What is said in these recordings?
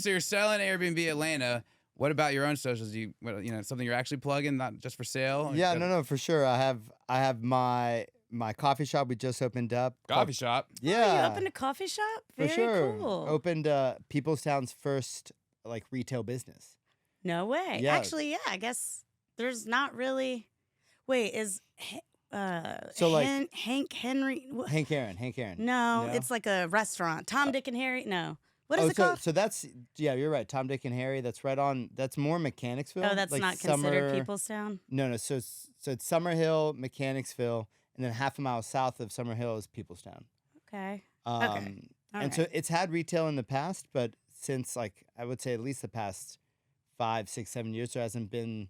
So you're selling Airbnb Atlanta. What about your own socials? Something you're actually plugging, not just for sale? Yeah, no, for sure. I have my coffee shop we just opened up. Coffee shop. Yeah. Oh, you opened a coffee shop? For Very sure. cool. Opened Peoplestown's first like retail business. No way. Yeah. Actually, yeah, I guess there's not really. Wait, is So, like- Hank Henry? Hank Aaron. No, it's like a restaurant. Tom, Dick, and Harry? No. What is it called? So that's you're right. Tom, Dick, and Harry. That's right on. That's more Mechanicsville. Oh, that's like not considered Peoplestown? No. So it's Summer Hill, Mechanicsville, and then half a mile south of Summer Hill is Peoplestown. Okay. And so it's had retail in the past, but since like I would say at least the past 5, 6, 7 years, there hasn't been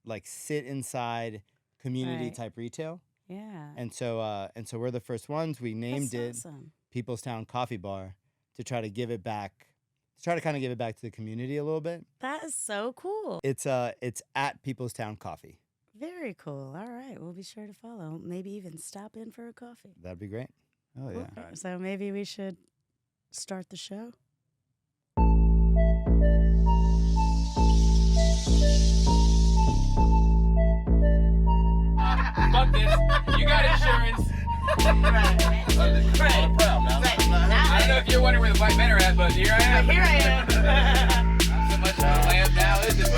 like sit inside community Right. type retail. Yeah. And so we're the first ones. We named it Awesome. Peoplestown Coffee Bar to try to give it back, kind of give it back to the community a little bit. That is so cool. It's at Peoplestown Coffee. Very cool. All right. We'll be sure to follow. Maybe even stop in for a coffee. That'd be great. Oh, yeah. So maybe we should start the show. Fuck this. You got insurance. Right. I don't know if you're wondering where the white men are at, but here I am. Here I am. Not so much of a lamb now, is it?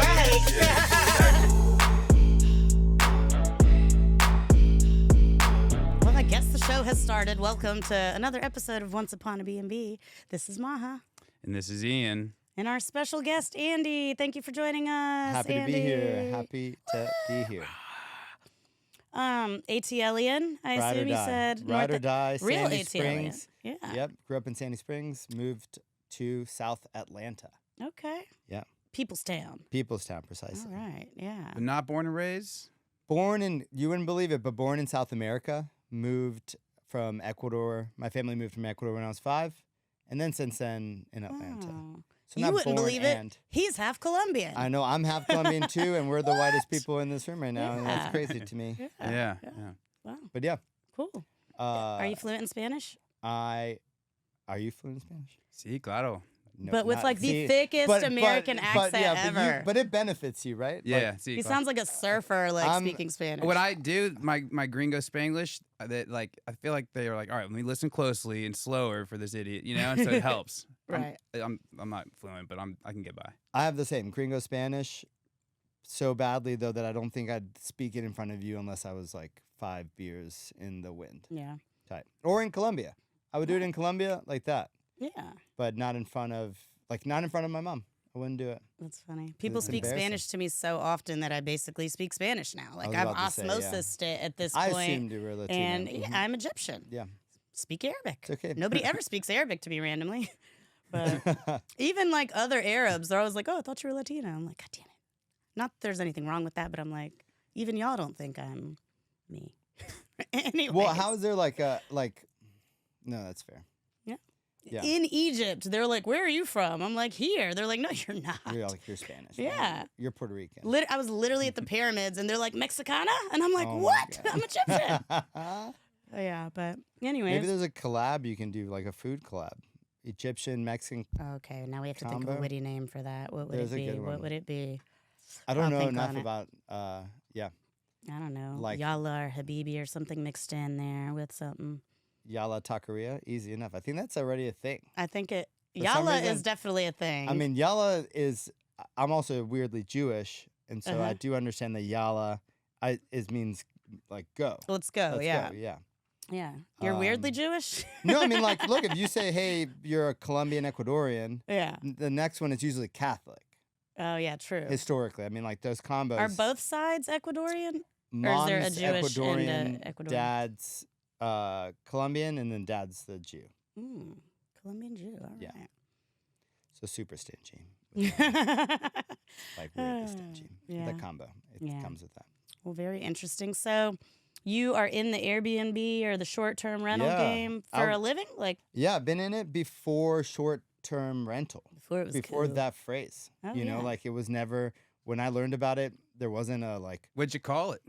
Well, I guess the show has started. Welcome to another episode of Once Upon A BnB. This is Maha. And this is Ian. And our special guest, Andy. Thank you for joining us, Happy Andy. to be here. Happy to be here. ATLian, I Ride or assume you die. said. Ride or die. Real Sandy ATLian. Springs. Yeah. Yep. Grew up in Sandy Springs. Moved to South Atlanta. Okay. Yeah. Peoplestown. Peoplestown, precisely. All right. Yeah. But not born and raised? Born in, you wouldn't believe it, but born in South America. Moved from Ecuador. My family moved from Ecuador when I was 5. And then since then in Atlanta. Oh. So You not wouldn't born believe it. and- He's half Colombian. I know. I'm half Colombian too, and we're the whitest What? people in this room right now. And Yeah. that's crazy to me. Yeah. Wow. But yeah. Cool. Are Are you fluent in Spanish? Are you fluent in Spanish? Sí, claro. No, But with not- like the see, thickest American accent yeah, ever. But it benefits you, right? Yeah, Like, sí, He claro. sounds like a surfer, like I'm- speaking Spanish. When I do my gringo Spanglish, that like I feel like they are like, all right, let me listen closely and slower for this idiot, and so it helps. Right. I'm not fluent, but I can get by. I have the same gringo Spanish so badly though that I don't think I'd speak it in front of you unless I was like 5 beers in the wind Yeah. type. Or in Colombia. I would do it in Colombia like that, Yeah. but not in front of my mom. I wouldn't do it. That's funny. People It's speak embarrassing. Spanish to me so often that I basically speak Spanish now. Like was I've about to say, yeah. osmosis it at this I point. assumed you were Latino. And Mhm. yeah, I'm Egyptian. Yeah. Speak Arabic. It's okay. Nobody ever speaks Arabic to me randomly. But even like other Arabs, they're always like, "Oh, I thought you were Latino." I'm like, "God damn it!" Not that there's anything wrong with that, but I'm like, even y'all don't think I'm me. Anyway, Well, how is there like a No, that's fair. Yeah. in Egypt, they're like, "Where are you from?" I'm like, "Here." They're like, "No, you're not." You're Spanish. Yeah. You're Puerto Rican. I was literally at the pyramids, and they're like, "Mexicana," and I'm like, Oh my "What? God. I'm Egyptian." Oh, yeah, but anyways. Maybe there's a collab you can do, like a food collab. Egyptian, Mexican. Okay, now we have to think of a Combo? witty name for that. What would There's it a be? good What one. would it be? I don't I'll know think enough on it. about. Yeah, I don't know, Like- Yalla or Habibi or something mixed in there with something. Yalla Taqueria, easy enough. I think that's already a thing. I think it. For some Yalla reason- is definitely a thing. I mean, Yalla is. I'm also weirdly Jewish, and so I Uh-huh. do understand that Yalla, means like go. let's go. Let's Yeah, go, yeah. yeah. You're weirdly Um, Jewish. No, I mean, like, look, if you say, "Hey, you're a Colombian Ecuadorian," Yeah. the next one is usually Catholic. Oh yeah, true. Historically, I mean, like those combos. Are both sides Ecuadorian? Mom's there a Jewish and Ecuadorian, a Ecuadorian? dad's Colombian, and then dad's the Jew. Mm, Colombian Jew. All Yeah. right. So super stingy, well, like weirdly stingy. yeah. The combo, it Yeah. comes with that. very interesting. So, you are in the Airbnb or the short-term rental Yeah. game for I'll- a living, like Yeah, I've been in it before short-term rental. before it was Before cool. that phrase, Oh, you know, yeah. like it was never. When I learned about it, there wasn't a like. What'd you call it?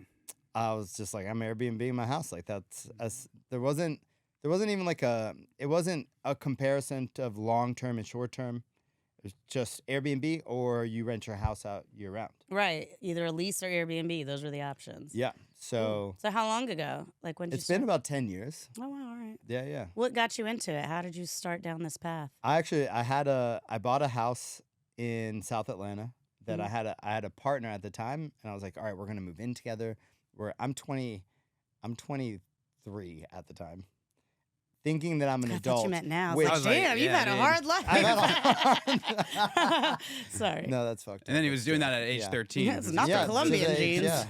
I was just like, I'm Airbnb in my house. Like that's as there wasn't even like a. It wasn't a comparison of long-term and short-term. It's just Airbnb or you rent your house out year round. Right. Either a lease or Airbnb. Those are the options. Yeah. So So how long ago? Like when did it's you been start? about 10 years. Oh, wow. All right. Yeah, yeah. What got you into it? How did you start down this path? I bought a house in South Atlanta that I had a partner at the time, and I was like, all right, we're gonna move in together. I'm 23 at the time, thinking that I'm an I adult. thought you meant now. which- I I was was like, like, damn, you've yeah, had a dude. hard life. I've had Sorry. No, that's fucked. And then up. he was doing that at age Yeah. 13. Yeah, it's not the Yeah, Colombian so genes. Yeah.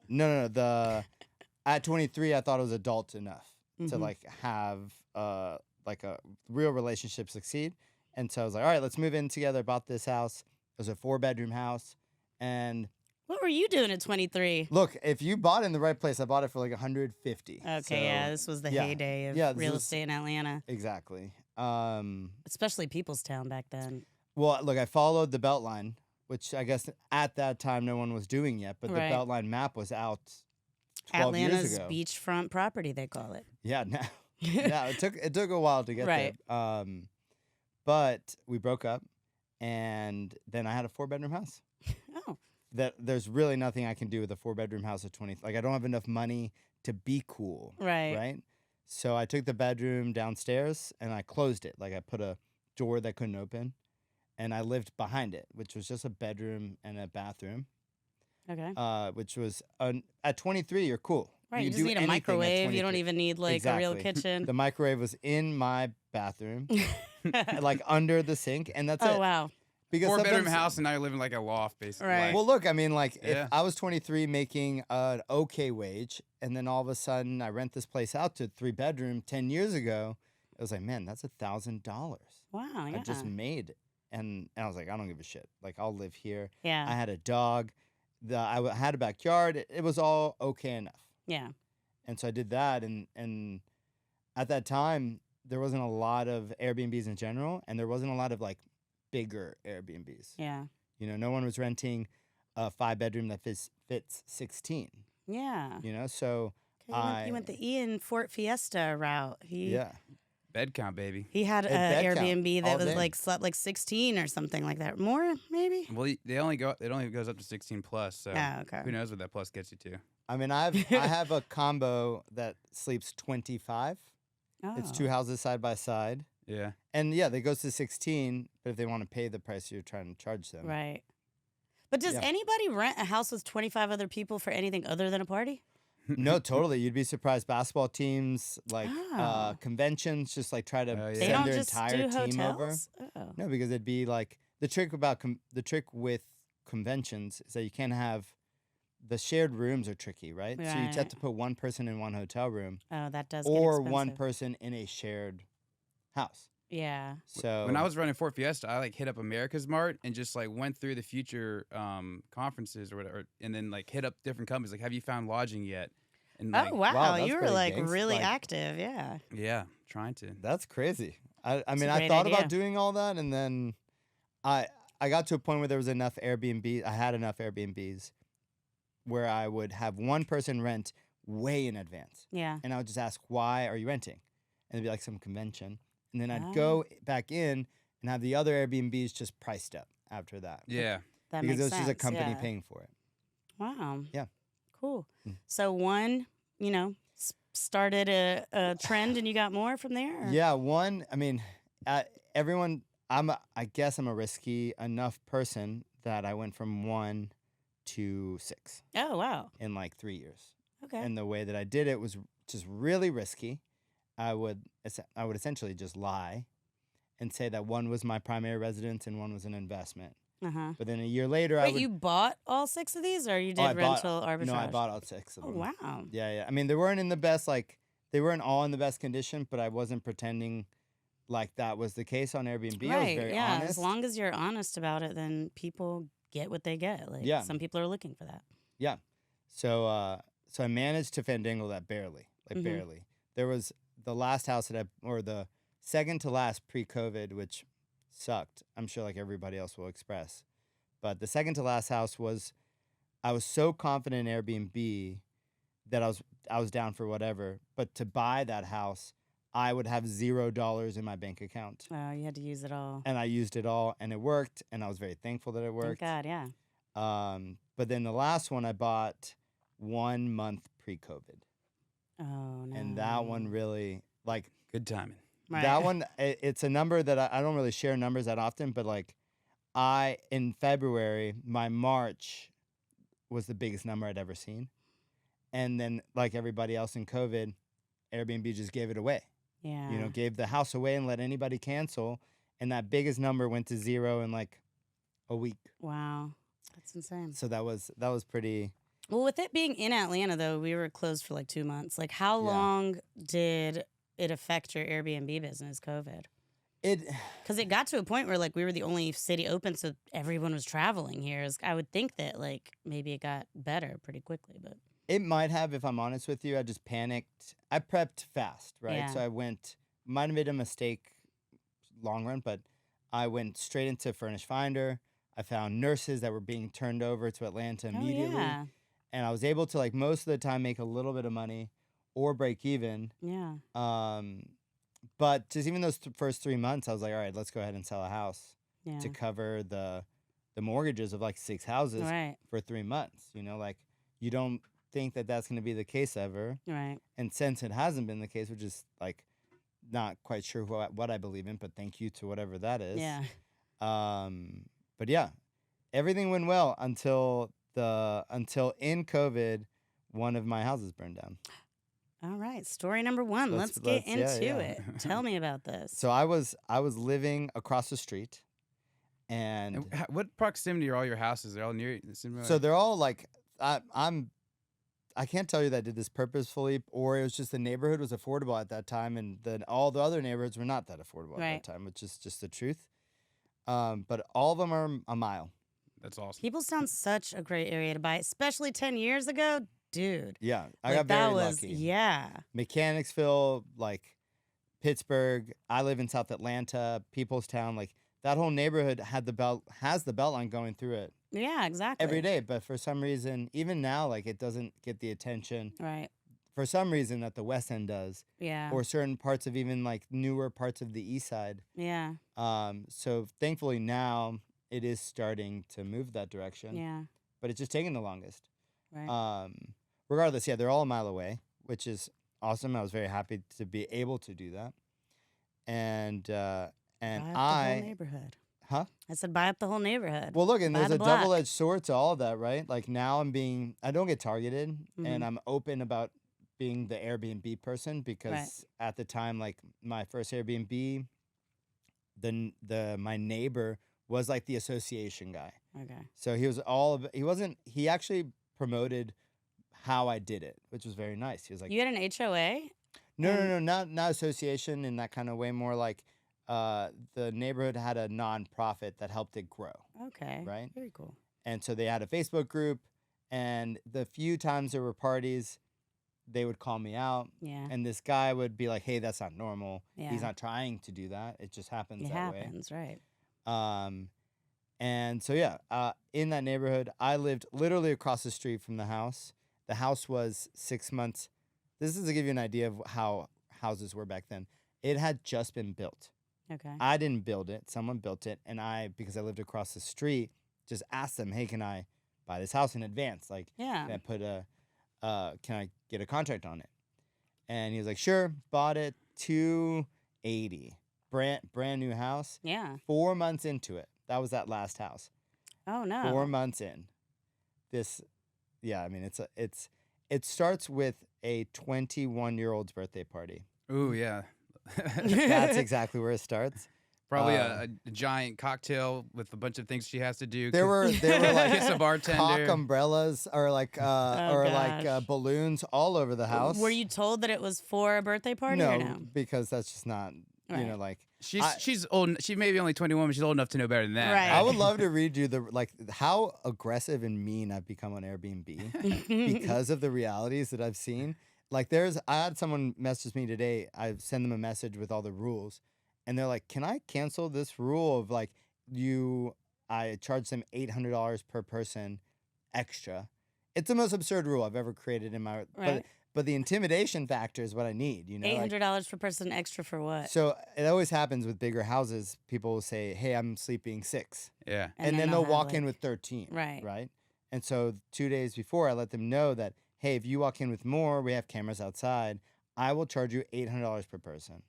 No. At 23, I thought I was adult enough to Mhm. like have like a real relationship succeed, and so I was like, all right, let's move in together. Bought this house. It was a 4-bedroom house, and What were you doing at 23? look, if you bought it in the right place, I bought it for like 150. Okay, So, yeah, this was the yeah. heyday of Yeah, this real was- estate in Atlanta, exactly. especially Peoplestown back then. Well, look, I followed the Beltline, which I guess at that time no one was doing yet, but Right. the Beltline map was out 12 years Atlanta's ago. beachfront property, they call it. Yeah, now it took a while to get Right. there. But we broke up, and then I had a 4-bedroom house. Oh, That there's really nothing I can do with a 4-bedroom house at 20. Like I don't have enough money to be cool, right. right? So I took the bedroom downstairs and I closed it. Like I put a door that couldn't open, and I lived behind it, which was just a bedroom and a bathroom. Okay. Which was at 23, you're cool. Right, you can just do need a anything at microwave. You don't 23. even need like a real Exactly. kitchen. The microwave was in my bathroom, like under the sink, and that's Oh it. wow. Because 4-bedroom sometimes- house, and now you're living like a loft, basically. Right. Like, Well, look, I mean, like Yeah. if I was 23 making an okay wage, and then all of a sudden I rent this place out to 3-bedroom 10 years ago, it was like, man, that's $1,000 Wow. Yeah. I just made, and I was like, I don't give a shit. Like I'll live here. yeah. I had a dog. I had a backyard. It was all okay enough. yeah. And so I did that, and at that time there wasn't a lot of Airbnbs in general, and there wasn't a lot of like bigger Airbnbs. Yeah. You know, no one was renting a 5-bedroom that fits 16. Yeah. You know, so Okay, you went the Ian Fort Fiesta route. yeah, bed count, baby. He had Hey, an bed count Airbnb all that was day. like slept like 16 or something like that. More maybe. Well, it only goes up to 16 plus. So Yeah. Okay. who knows what that plus gets you to? I mean, I have a combo that sleeps 25. Oh. It's 2 houses side by side, Yeah. and yeah, they goes to 16. But if they want to pay the price you're trying to charge them, Right. But does Yeah. anybody rent a house with 25 other people for anything other than a party? No, totally. You'd be surprised. Basketball teams, like Oh. conventions, just like try to Oh, yeah. They send don't their just entire do team over. hotels. Oh. No, because it'd be like the trick with conventions is that you can't have the shared rooms are tricky, right? So you just have Right. to put one person in one hotel room Oh, that does. or get one expensive. person in a shared house. Yeah. So When I was running Fort Fiesta, I like hit up America's Mart and just like went through the future conferences or whatever, and then like hit up different companies. Like, have you found lodging yet? And like, Oh wow, wow, that's you were pretty like gangsta. really Like- active. Yeah. yeah, trying to. that's crazy. I It's mean, a I great thought idea. about doing all that, and then I got to a point where there was enough Airbnb. I had enough Airbnbs where I would have one person rent way in advance. Yeah. And I would just ask, why are you renting? And it'd be like some convention. And then I'd Ah. go back in and have the other Airbnbs just priced up after that. Yeah. That Because makes it was sense. just a company yeah. paying for it. Wow. Yeah. Cool. Mm. So one, started a trend, and you got more from there. or- Yeah, one, I mean, everyone, I guess I'm a risky enough person that I went from 1 to 6 Oh wow. in like 3 years. Okay. And the way that I did it was just really risky. I would essentially just lie and say that one was my primary residence and one was an investment. Uh-huh. But then a year later, I Wait, would. you bought all 6 of these, or you did I bought- rental arbitrage? No, I bought all 6 of Oh them. wow. Yeah, yeah. I mean, they weren't in the best, like, they weren't all in the best condition, but I wasn't pretending like that was the case on Airbnb. I was Right. very Yeah. honest. As long as you're honest about it, then people get what they get. Like Yeah. some people are looking for that. So I managed to fandangle that barely, like Mhm. barely. There was the last house or the second to last pre-COVID, which sucked. I'm sure like everybody else will express. But the second to last house I was so confident in Airbnb that I was down for whatever. But to buy that house, I would have $0 in my bank account. Oh, you had to use it all. And I used it all, and it worked, and I was very thankful that it worked. Thank God, yeah. But then the last one I bought 1 month pre-COVID. Oh, no. And that one really, like, Good timing. Right. that one, it's a number that I don't really share numbers that often, but like in February, my March was the biggest number I'd ever seen. And then like everybody else in COVID, Airbnb just gave it away. Yeah. You know, gave the house away and let anybody cancel. And that biggest number went to 0 in like a week. Wow. That's insane. So that was pretty. Well, with it being in Atlanta, though, we were closed for like 2 months. Like, how Yeah. long did it affect your Airbnb business, COVID? Because it got to a point where, like, we were the only city open, so everyone was traveling here. I would think that, like, maybe it got better pretty quickly, but... It might have, if I'm honest with you. I just panicked. I prepped fast, right? Yeah. So I might have made a mistake long run, but I went straight into Furnish Finder. I found nurses that were being turned over to Atlanta immediately. Oh, yeah. And I was able to, like, most of the time make a little bit of money or break even. Yeah. But just even those first 3 months, I was like, all right, let's go ahead and sell a house Yeah. to cover the mortgages of like 6 houses Right. for 3 months. You know, like you don't think that that's going to be the case ever. Right. And since it hasn't been the case, which is like not quite sure what I believe in, but thank you to whatever that is. Yeah. But yeah, everything went well until in COVID, one of my houses burned down. All right. Story number 1. Let's get into it. Tell me about this. So I was living across the street, and And what proximity are all your houses? They're all near. so they're all like I can't tell you that I did this purposefully, or it was just the neighborhood was affordable at that time, and then all the other neighborhoods were not that affordable at Right. that time, which is just the truth. But all of them are a mile. That's awesome. People sound such a great area to buy, especially 10 years ago. Dude. Yeah, I Like, got that very was, lucky. Yeah. Mechanicsville, like Pittsburgh. I live in South Atlanta, Peoplestown. Like that whole neighborhood has the Beltline going through it Yeah, exactly. every day. But for some reason, even now, like it doesn't get the attention. Right. For some reason, that the West End does, Yeah. or certain parts of even like newer parts of the East Side. Yeah. So thankfully now it is starting to move that direction. Yeah. But it's just taking the longest. Right. Regardless, yeah, they're all a mile away, which is awesome. I was very happy to be able to do that. And buy up the whole I, neighborhood. huh? I said buy up the whole neighborhood. Well, look, and Buy there's the a block. double-edged sword to all of that, right? Like now I don't get targeted, Mhm. and I'm open about being the Airbnb person because at the time, like my first Airbnb, my neighbor was like the association guy. Okay. So he actually promoted how I did it, which was very nice. He was like, You had an HOA? no, not association in that kind of way, more like the neighborhood had a nonprofit that helped it grow, Okay. right? Very cool. And so they had a Facebook group, and the few times there were parties, they would call me out, Yeah. and this guy would be like, hey, that's not normal. Yeah. He's not trying to do that. It just happens It that way. happens, right. And so, yeah, in that neighborhood, I lived literally across the street from the house. The house was 6 months. This is to give you an idea of how houses were back then. It had just been built. Okay. I didn't build it. Someone built it. And because I lived across the street, just asked them, hey, can I buy this house in advance? Like, Yeah. can I can I get a contract on it? And he was like, sure. Bought it, $280. Brand new house. Yeah. 4 months into it. That was that last house. Oh no. 4 months in. I mean, it starts with a 21-year-old's birthday party. Ooh, yeah. That's exactly where it starts. Probably a giant cocktail with a bunch of things she has to do. There were like kiss a bartender. cock umbrellas or like gosh. balloons all over the house. Were you told that it was for a birthday party or no? because that's just not Right. like. She's old. She may be only 21, but she's old enough to know better than that. Right. I would love to read you how aggressive and mean I've become on Airbnb because of the realities that I've seen. Like I had someone message me today. I send them a message with all the rules, and they're like, "Can I cancel this rule of like I charge them $800 per person extra?" It's the most absurd rule I've ever created in my. Right. But the intimidation factor is what I need, you know? Like, $800 per person extra for what? so it always happens with bigger houses. People will say, hey, I'm sleeping 6. Yeah. And then they'll walk in with 13. Right. Right? And so 2 days before, I let them know that, hey, if you walk in with more, we have cameras outside. I will charge you $800 per person.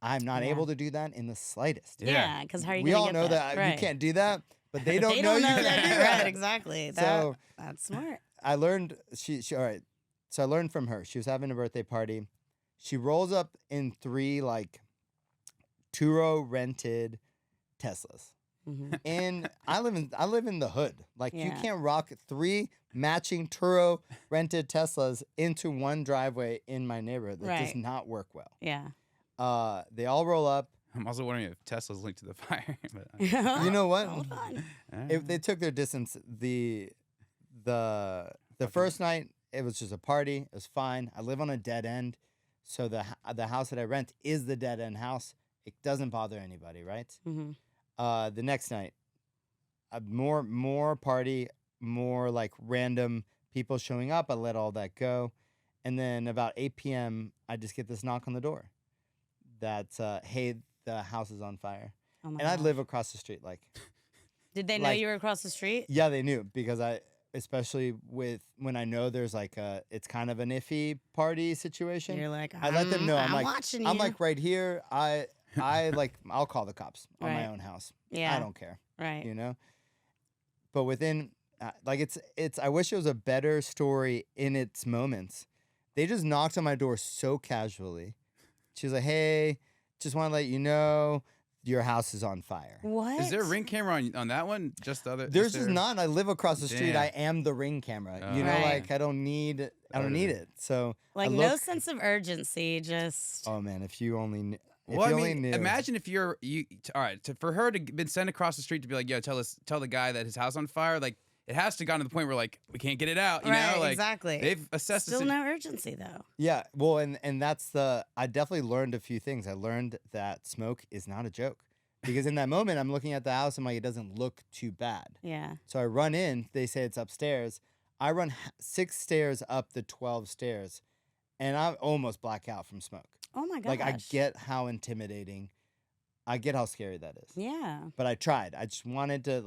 I'm not able to do that in the slightest. Yeah, because how are you We gonna all get know that Right. you can't do that, but they don't They know don't you know can't that. do that. Right, exactly. So That's smart. I learned all right. So I learned from her. She was having a birthday party. She rolls up in 3 like Turo rented Teslas. Mhm. And I live in the hood. Like you Yeah. can't rock 3 matching Turo rented Teslas into one driveway in my neighborhood. That does Right. not work well. Yeah. They all roll up. I'm also wondering if Tesla's linked to the fire. But, You know what? Hold on. If they took their distance, the first night it was just a party. It was fine. I live on a dead end, so the house that I rent is the dead end house. It doesn't bother anybody, right? Mhm. The next night, more party, more like random people showing up. I let all that go, and then about 8 p.m. I just get this knock on the door. That's hey, the house is on fire, Oh my and I gosh. live across the street. Like, Did they know like- you were across the street? yeah, they knew because especially with when I know there's like it's kind of an iffy party situation. You're like, I let them know. I'm like, watching you. I'm like right here. I like I'll call the cops on my Right. own house. yeah, I don't care, right. you know. But within like it's I wish it was a better story in its moments. They just knocked on my door so casually. She was like, "Hey, just want to let you know your house is on fire." What? is there a ring camera on that one? Just the other? There's just there? not. I live across the street. Damn. I am the ring camera. You know, Right. like I don't need it. So Like I no look- sense of urgency, just Oh man, if you only knew. Well, I you only mean, knew. imagine if all right, for her to been sent across the street to be like, yo, tell the guy that his house on fire, like it has to gotten to the point where like we can't get it out, you right, know? Like exactly. they've assessed Still the no urgency though. Yeah, well, and that's I definitely learned a few things. I learned that smoke is not a joke because in that moment I'm looking at the house. I'm like, it doesn't look too bad. Yeah. So I run in. They say it's upstairs. I run 6 stairs up the 12 stairs, and I almost black out from smoke. Oh my gosh. Like I get how intimidating. I get how scary that is. Yeah. But I tried. I just wanted to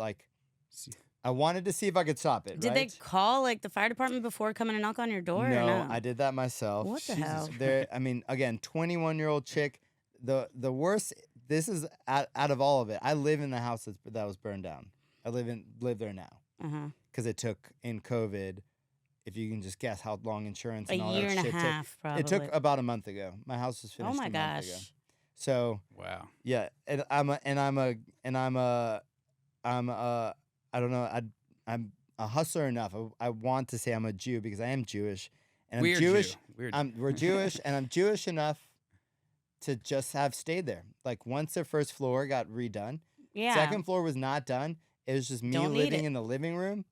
I wanted to see if I could stop it. Did right? they call like the fire department before coming to knock on your door? or no? I did that myself. What the hell? I mean, again, 21-year-old chick. The worst. This is out of all of it. I live in the house that was burned down. I live there now Uh-huh. because it took in COVID. If you can just guess how long insurance A and all year that and a shit half, probably. It took about a month ago. My house was Oh finished. my a month ago. gosh. So wow. yeah, and I'm I don't know. I'm a hustler enough. I want to say I'm a Jew because I am Jewish, and I'm Weird Jewish. Jew. Weird. We're Jewish, and I'm Jewish enough to just have stayed there. Like once the first floor got redone, Yeah. second floor was not done. It was just me Don't need living it. in the living room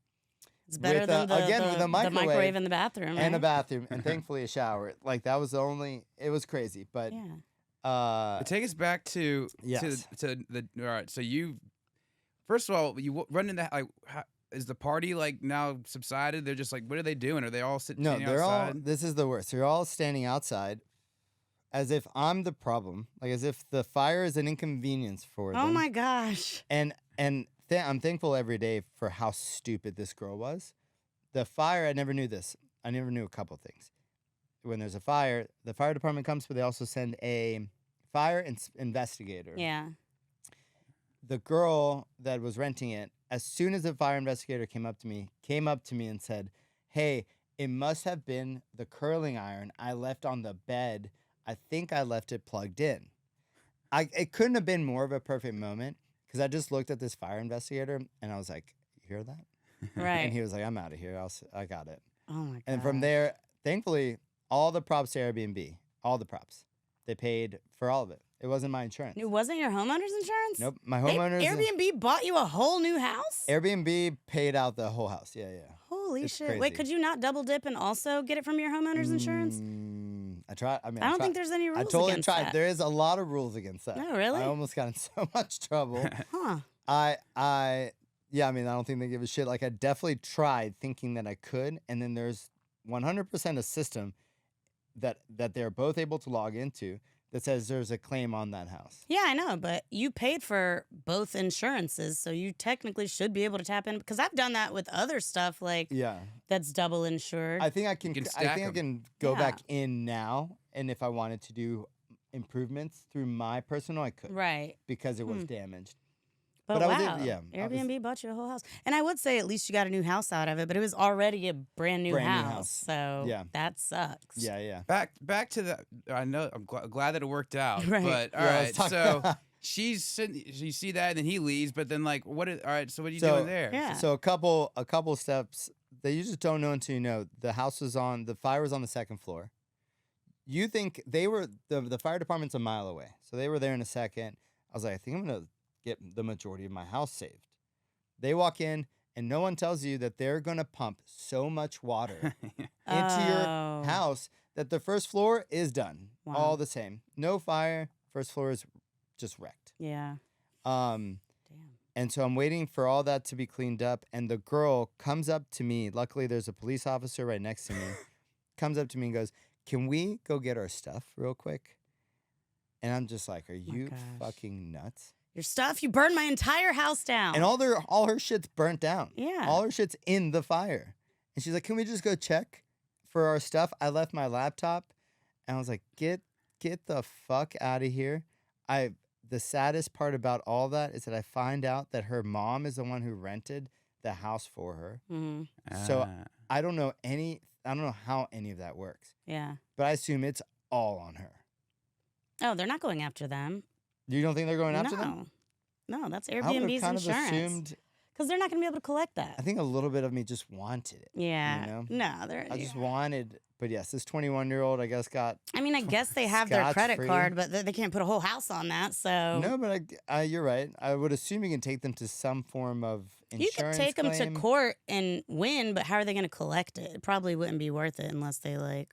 It's better with, than with a microwave in the bathroom. and right? a bathroom, and thankfully a shower. Like that was the only. It was crazy, but Yeah. But take us back to Yes. to the all right. So you first of all you run into like is the party like now subsided? They're just like what are they doing? Are they all sitting no, they're all. outside? This is the worst. They're all standing outside, as if I'm the problem. Like as if the fire is an inconvenience for them. Oh my gosh. And I'm thankful every day for how stupid this girl was. The fire, I never knew this. I never knew a couple things. When there's a fire, the fire department comes, but they also send a fire investigator. Yeah. The girl that was renting it, as soon as the fire investigator came up to me and said, "Hey, it must have been the curling iron I left on the bed. I think I left it plugged in." It couldn't have been more of a perfect moment because I just looked at this fire investigator and I was like, "You hear that?" Right. And he was like, "I'm out of here. I got it." Oh my god. And from there, thankfully, all the props to Airbnb, all the props, they paid for all of it. It wasn't my insurance. It wasn't your homeowner's insurance? Nope, my They- homeowners. Airbnb bought you a whole new house? Airbnb paid out the whole house. Yeah, yeah. Holy It's shit. crazy. Wait, could you not double dip and also get it from your homeowner's insurance? I tried. I mean, I don't tried. think there's any rules I totally against tried. that. There is a lot of rules against that. Oh, really? I almost got in so much trouble. Huh. Yeah, I mean, I don't think they give a shit. Like, I definitely tried thinking that I could, and then there's 100% a system. that they're both able to log into that says there's a claim on that house. Yeah, I know, but you paid for both insurances, so you technically should be able to tap in. Because I've done that with other stuff, like Yeah. that's double insured. I think I can. You can I stack think I 'em. can go Yeah. back in now, and if I wanted to do improvements through my personal, I could Right. because it was damaged. But But I was wow, in- yeah, I was- Airbnb bought you a whole house. And I would say at least you got a new house out of it, but it was already a brand new house. So Yeah. that sucks. Yeah, yeah. Back to the. I know. I'm glad that it worked out. Right. But all Yeah, right. let's talk- So she's sitting. You see that, and then he leaves. But then like, what? All right. So what are you So- doing there? Yeah. So a couple steps. They usually don't know until you know. The fire was on the second floor. You think they were the fire department's a mile away, so they were there in a second. I was like, I think I'm gonna get the majority of my house saved. They walk in, and no one tells you that they're gonna pump so much water into your Oh. house that the first floor is done, Wow. all the same. No fire. First floor is just wrecked. Yeah. Um, Damn. and so I'm waiting for all that to be cleaned up. And the girl comes up to me. Luckily, there's a police officer right next to me. Comes up to me and goes, "Can we go get our stuff real quick?" And I'm just like, "Are you gosh. fucking nuts?" Your stuff, you burned my entire house down. And all her shit's burnt down. Yeah. All her shit's in the fire. And she's like, "Can we just go check for our stuff?" I left my laptop, and I was like, "Get the fuck out of here." The saddest part about all that is that I find out that her mom is the one who rented the house for her. Mhm. So Ah. I don't know how any of that works, Yeah. but I assume it's all on her. Oh, they're not going after them. You don't think they're going after no. them? No, that's I would Airbnb's have kind of insurance. assumed. Because they're not going to be able to collect that. I think a little bit of me just wanted it. Yeah. know? No, they're. I just wanted, but yes, this 21-year-old, I guess, got I mean, I guess they have their credit Scotch-free. card, but they can't put a whole house on that. So no, but you're right. I would assume you can take them to some form of you insurance could take them claim. to court and win, but how are they going to collect it? It probably wouldn't be worth it unless they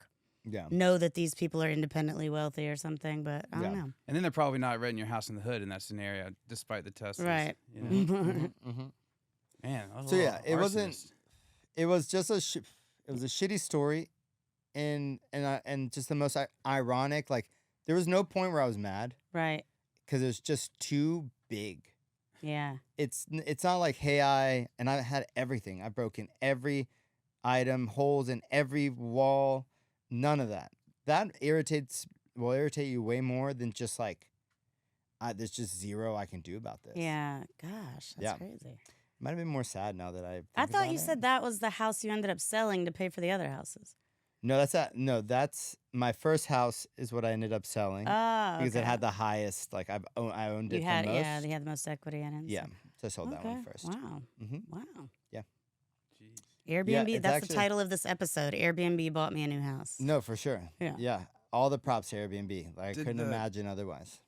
Yeah. know that these people are independently wealthy or something. But I don't Yeah. know. And then they're probably not renting your house in the hood in that scenario, despite the Teslas. Right. You know? Mhm. Man. That was So, a yeah, little it wasn't- arsonist. It was just it was a shitty story, and just the most ironic. Like there was no point where I was mad Right. because it was just too big. Yeah. It's not like hey I had everything. I've broken every item, holes in every wall. None of that. That will irritate you way more than just like there's just zero I can do about this. Yeah. Gosh, that's Yeah. crazy. Might have been more sad now that I. I think thought about you it. said that was the house you ended up selling to pay for the other houses. No, that's that. No, that's my first house is what I ended up selling Oh, because it okay. had the highest. Like I owned it You had the most. yeah, they had the most equity in it. Yeah, so- so I sold that one Okay. first. Wow. Mhm. Wow. Jeez. Airbnb, it's that's actually- the title of this episode. Airbnb bought me a new house. No, for sure. Yeah. Yeah. All the props to Airbnb. Like, I Did couldn't the- imagine otherwise.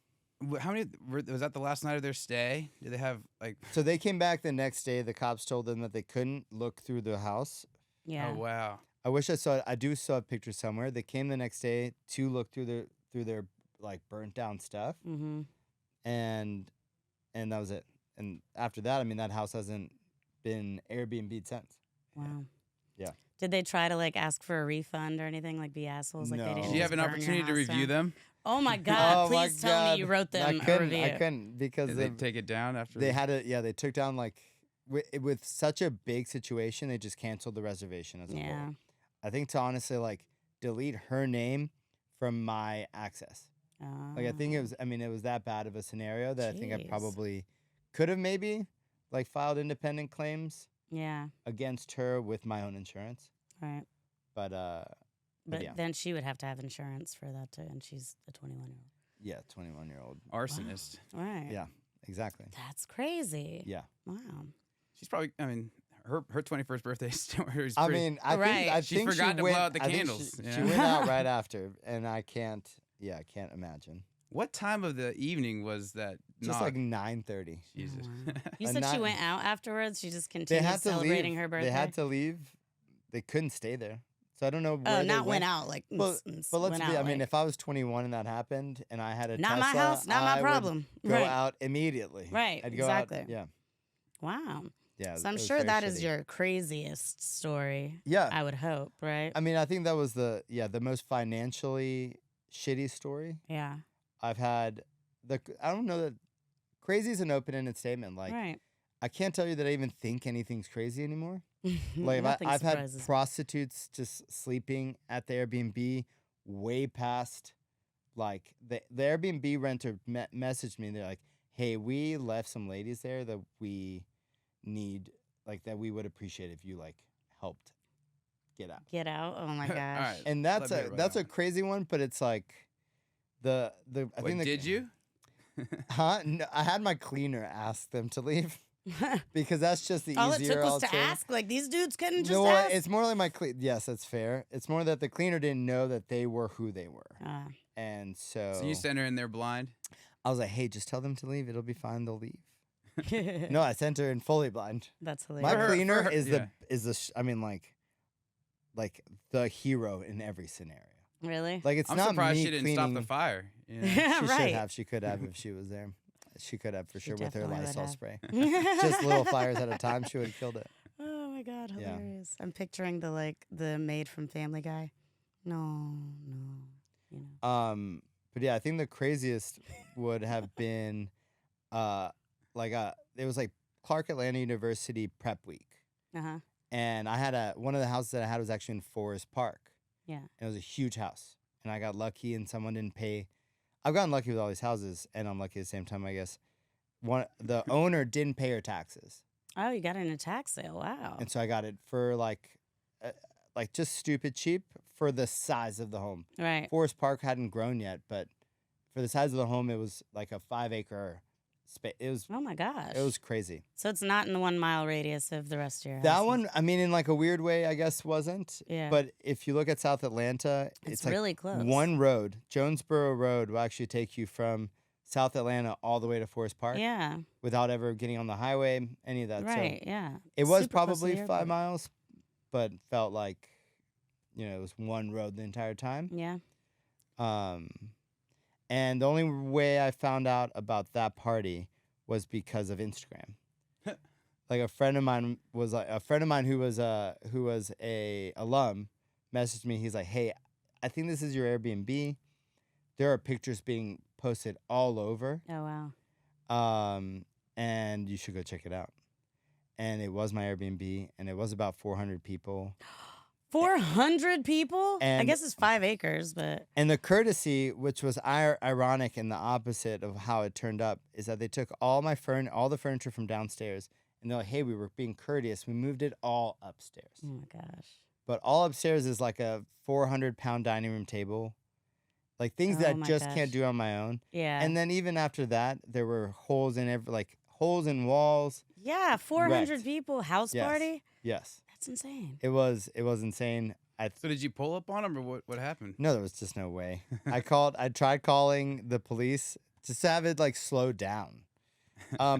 How many was that the last night of their stay? Did they have like? So they came back the next day. The cops told them that they couldn't look through the house. Yeah. Oh wow. I wish I saw it. I do saw a picture somewhere. They came the next day to look through their like burnt down stuff, Mm-hmm. and that was it. And after that, I mean, that house hasn't been Airbnb since. Wow. Yeah. Did they try to like ask for a refund or anything? Like be assholes? Like they No. didn't. Did you have just an burn your opportunity to house review down? them? Oh my God! Oh my Please tell me you God. wrote them I a couldn't. review. I couldn't because Did they take it down after? they had it. Yeah, they took down like with such a big situation, they just canceled the reservation as a Yeah. whole. I think to honestly like delete her name from my access. Like I think it was. I mean, it was that bad of a scenario that I think I Jeez. probably could have maybe like filed independent claims Yeah. against her with my own insurance. Right. But But yeah. then she would have to have insurance for that too, and she's a 21-year-old. yeah, 21-year-old. arsonist. Right. Yeah, exactly. That's crazy. Yeah. Wow. She's probably. I mean, her 21st birthday is pretty. I mean, I Right. think I She think forgot to blow went, out the I think candles, She, you she know? went out right after, and I can't. Yeah, I can't imagine. what time of the evening was that? Just knock? like 9:30. Jesus. Oh, wow. You A said she night- went out afterwards. She just They continued had to celebrating leave. her birthday. They had to leave. They couldn't stay there. So I don't know where Oh, they not went. went out like. But let's went be. out, I mean, like, if I was 21 and that happened, and I had a not Tesla, my house, not I my would problem. Go Right. out immediately. Right, I'd go exactly. out. Yeah. Wow. Yeah. So I'm it was sure very that is shitty. your craziest story. Yeah. I would hope, right? I mean, I think that was the most financially shitty story Yeah. I've had. I don't know that crazy is an open-ended statement. Like, Right. I can't tell you that I even think anything's crazy anymore. Like, Nothing I've had surprises me. prostitutes just sleeping at the Airbnb way past, like, the Airbnb renter messaged me. They're like, hey, we left some ladies there that we need, like, that we would appreciate if you, like, helped get out. Get out. Oh my All gosh. right. And that's Let me write that's on a crazy one, but it's like I Wait, think did you? Huh? No, I had my cleaner ask them to leave because that's just the All it easier took was to alternative. ask. Like, these dudes couldn't just No, ask. it's more like my yes, that's fair. It's more that the cleaner didn't know that they were who they were, and so So you sent her in there blind? I was like, hey, just tell them to leave. It'll be fine. They'll leave. No, I sent her in fully blind. That's My hilarious. cleaner is yeah. I mean, like the hero in every scenario. Really? Like, it's I'm not surprised me she didn't cleaning. stop the fire. You know? Yeah, She right. should have. She could have if she was there. She could have for She sure with her definitely would Lysol have. spray. Just little fires at a time. She would have killed it. Oh my god, Yeah. hilarious! I'm picturing the maid from Family Guy. No, you know. But yeah, I think the craziest would have been, it was like Clark Atlanta University prep week, and I had one of the houses that I had was actually in Forest Park. Yeah. And it was a huge house, and I got lucky, and someone didn't pay. I've gotten lucky with all these houses, and I'm lucky at the same time, I guess. The owner didn't pay her taxes, Oh, you got it in a tax sale. Wow. and so I got it for like just stupid cheap for the size of the home. Right. Forest Park hadn't grown yet, but for the size of the home, it was like a 5-acre space. Oh my gosh. It was crazy. So it's not in the 1 mile radius of the rest of your That houses. one, I mean, in like a weird way, I guess wasn't. Yeah. But if you look at South Atlanta, It's like really close. one road, Jonesboro Road, will actually take you from South Atlanta all the way to Forest Park. Yeah. Without ever getting on the highway, any of that. Right. So Yeah. it was Super close to probably the 5 airport. miles, but felt like, it was one road the entire time. Yeah. And the only way I found out about that party was because of Instagram. Like a friend of mine who was a alum messaged me. He's like, "Hey, I think this is your Airbnb. There are pictures being posted all over. Oh wow. And you should go check it out." And it was my Airbnb, and it was about 400 people. 400 people? I And- guess it's 5 acres, but And the courtesy, which was ironic and the opposite of how it turned up, is that they took all the furniture from downstairs, and they're like, "Hey, we were being courteous. We moved it all upstairs." oh my gosh. But all upstairs is like a 400-pound dining room table, like things that Oh my just gosh. can't do on my own. Yeah. And then even after that, there were holes in walls. yeah, 400 wrecked. people house Yes. party? Yes, That's insane. it was insane. So did you pull up on him, or what happened? No, there was just no way. I tried calling the police just to have it like slowed down.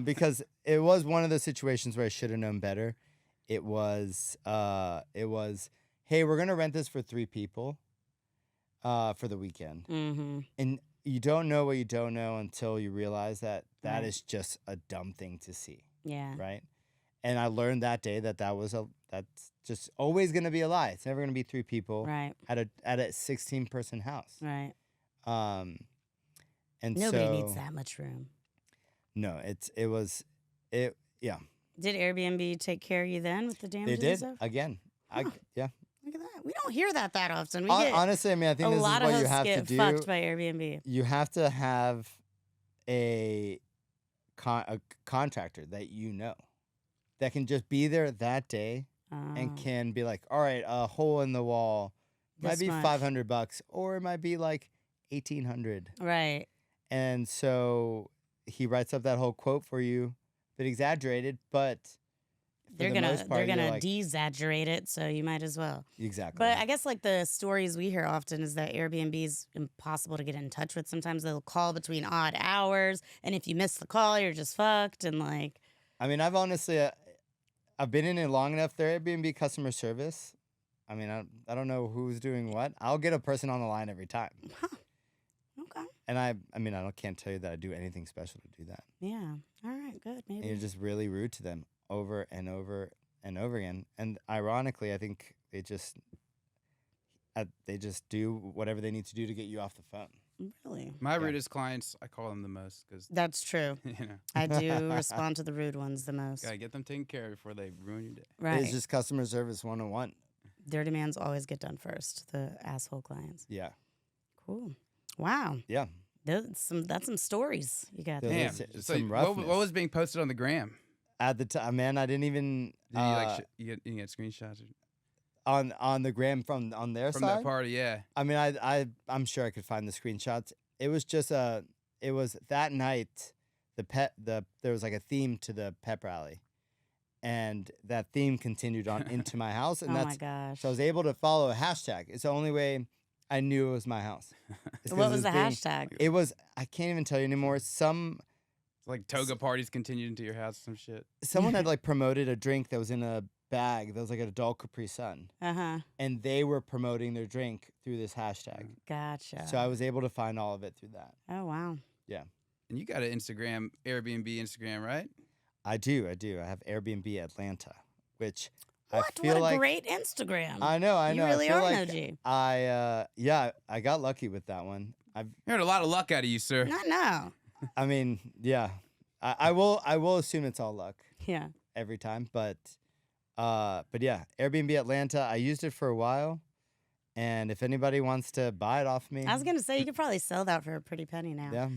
Because it was one of those situations where I should have known better. It was, hey, we're gonna rent this for 3 people, for the weekend, Mm-hmm. and you don't know what you don't know until you realize that Right. is just a dumb thing to see, Yeah. right? And I learned that day that's just always gonna be a lie. It's never gonna be 3 people Right. at a 16-person house. Right. And Nobody so, needs that much room. No, yeah. Did Airbnb take care of you then with the They damages did and stuff? again. Huh. Yeah. Look at that. We don't hear that often. We get Honestly, I mean, I think a this is lot of what you hosts have to get do. fucked by Airbnb. You have to have a contractor that that can just be there that day and Oh, can be like, all right, a hole in the wall might this be much. $500, or it might be like $1,800. Right. And so he writes up that whole quote for you, bit exaggerated, but for They're the gonna most part, you're like, de-exaggerate it, so you might as well. exactly. But I guess like the stories we hear often is that Airbnb is impossible to get in touch with. Sometimes they'll call between odd hours, and if you miss the call, you're just fucked. And like, I mean, I've honestly, I've been in it long enough. Their Airbnb customer service, I mean, I don't know who's doing what. I'll get a person on the line every time. okay, And I can't tell you that I do anything special to do that. yeah, all right, good, And maybe. you're just really rude to them. over and over and over again. And ironically, I think they just do whatever they need to do to get you off the phone. Really? My rudest clients, I call them the most because That's true. I do respond to the rude ones the most. gotta get them taken care of before they ruin your day. Right. It's just customer service 101. Their demands always get done first. The asshole clients. Yeah. Cool. Wow. Yeah. That's some stories you got Yeah, there. Damn. it's So some what roughness. was being posted on the gram? At the time, man, I didn't even Did you like you get screenshots on the gram on their from side. that party? Yeah. I mean, I'm sure I could find the screenshots. It was just it was that night. There was like a theme to the pep rally, and that theme continued on into my house, and Oh my gosh. so I was able to follow a hashtag. It's the only way I knew it was my house. It's 'cause What was the being- hashtag? It was, I can't even tell you anymore. Like toga parties continued into your house, some shit. Someone had like promoted a drink that was in a bag that was like an adult Capri Sun, Uh-huh. and they were promoting their drink through this hashtag. Gotcha. So I was able to find all of it through that. Oh wow. And you got an Instagram, Airbnb Instagram, right? I do. I have Airbnb Atlanta, which What? I feel What a like great Instagram. I know. You really I feel are like an OG. I got lucky with that one. You heard a lot of luck out of you, sir. I know. I mean, yeah. I will assume it's all luck Yeah. every time, but yeah, Airbnb Atlanta. I used it for a while, and if anybody wants to buy it off me, I was gonna say you could probably sell that for a pretty penny now. yeah,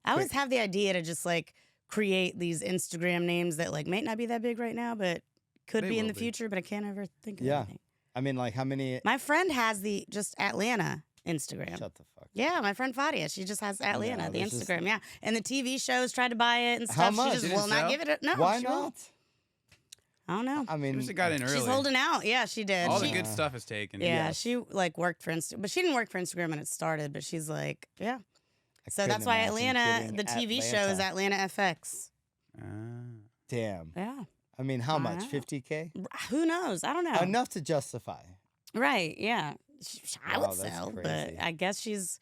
I always have the idea to just like create these Instagram names that like might not be that big right now, but could They be in will the be. future. But I can't ever think of Yeah. anything. I mean, like how many? My friend has the just Atlanta Instagram. Shut the fuck. Yeah, my friend Fadia, she just has Atlanta, No, the there's just- Instagram. Yeah, and the TV shows tried to buy it and How stuff. much? She just Didn't will not sell? give it. No, Why she won't. not? I don't know. I You mean, must have got in early. She's holding out. Yeah, she did. All She- the good stuff is taken. Yeah, Yes. she like worked for Instagram, but she didn't work for Instagram when it started. But she's like, yeah. I So couldn't that's why imagine Atlanta, getting the TV show is Atlanta. Atlanta FX. Ah. Damn. Yeah. I mean, how much? Wow. 50K? Who knows? I don't know. Enough to justify. Right? Yeah. I Wow, would that's sell, but crazy. I guess she's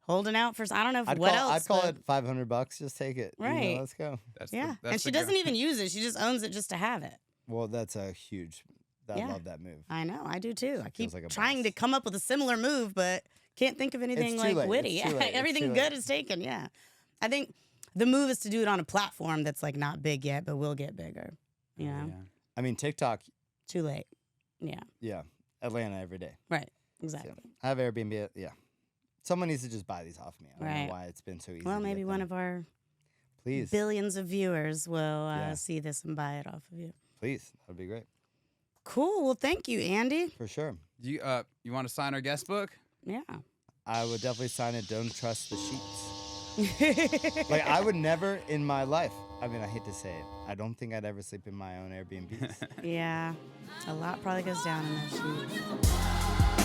holding out for. I don't know I'd what call, else. I'd call but- it $500. Just take it. You know, Right. let's go. That's Yeah, that's and she the doesn't even use it. She just owns it just to have it. Well, that's a huge. I Yeah. love that move. I know. I do too. I keep feels like a trying to boss. come up with a similar move, but can't think of anything too like late. witty. It's too late. It's Everything too good late. is taken. Yeah. I think the move is to do it on a platform that's like not big yet, but will get bigger. You know, Yeah. I mean, TikTok. too late. Yeah. Yeah, Atlanta every day. Right. So, Exactly. I have Airbnb. Yeah, someone needs to just buy these off me. I don't Right. know why it's been so easy. Well, to maybe get one them. of our Please, billions of viewers will Yeah. see this and buy it off of you. please, that would be great Cool. Well, thank you, Andy. for sure. Do you want to sign our guest book? Yeah. I would definitely sign it. Don't trust the sheets. Like I would never in my life. I mean, I hate to say it. I don't think I'd ever sleep in my own Airbnbs. Yeah. A lot probably goes down in that shoot.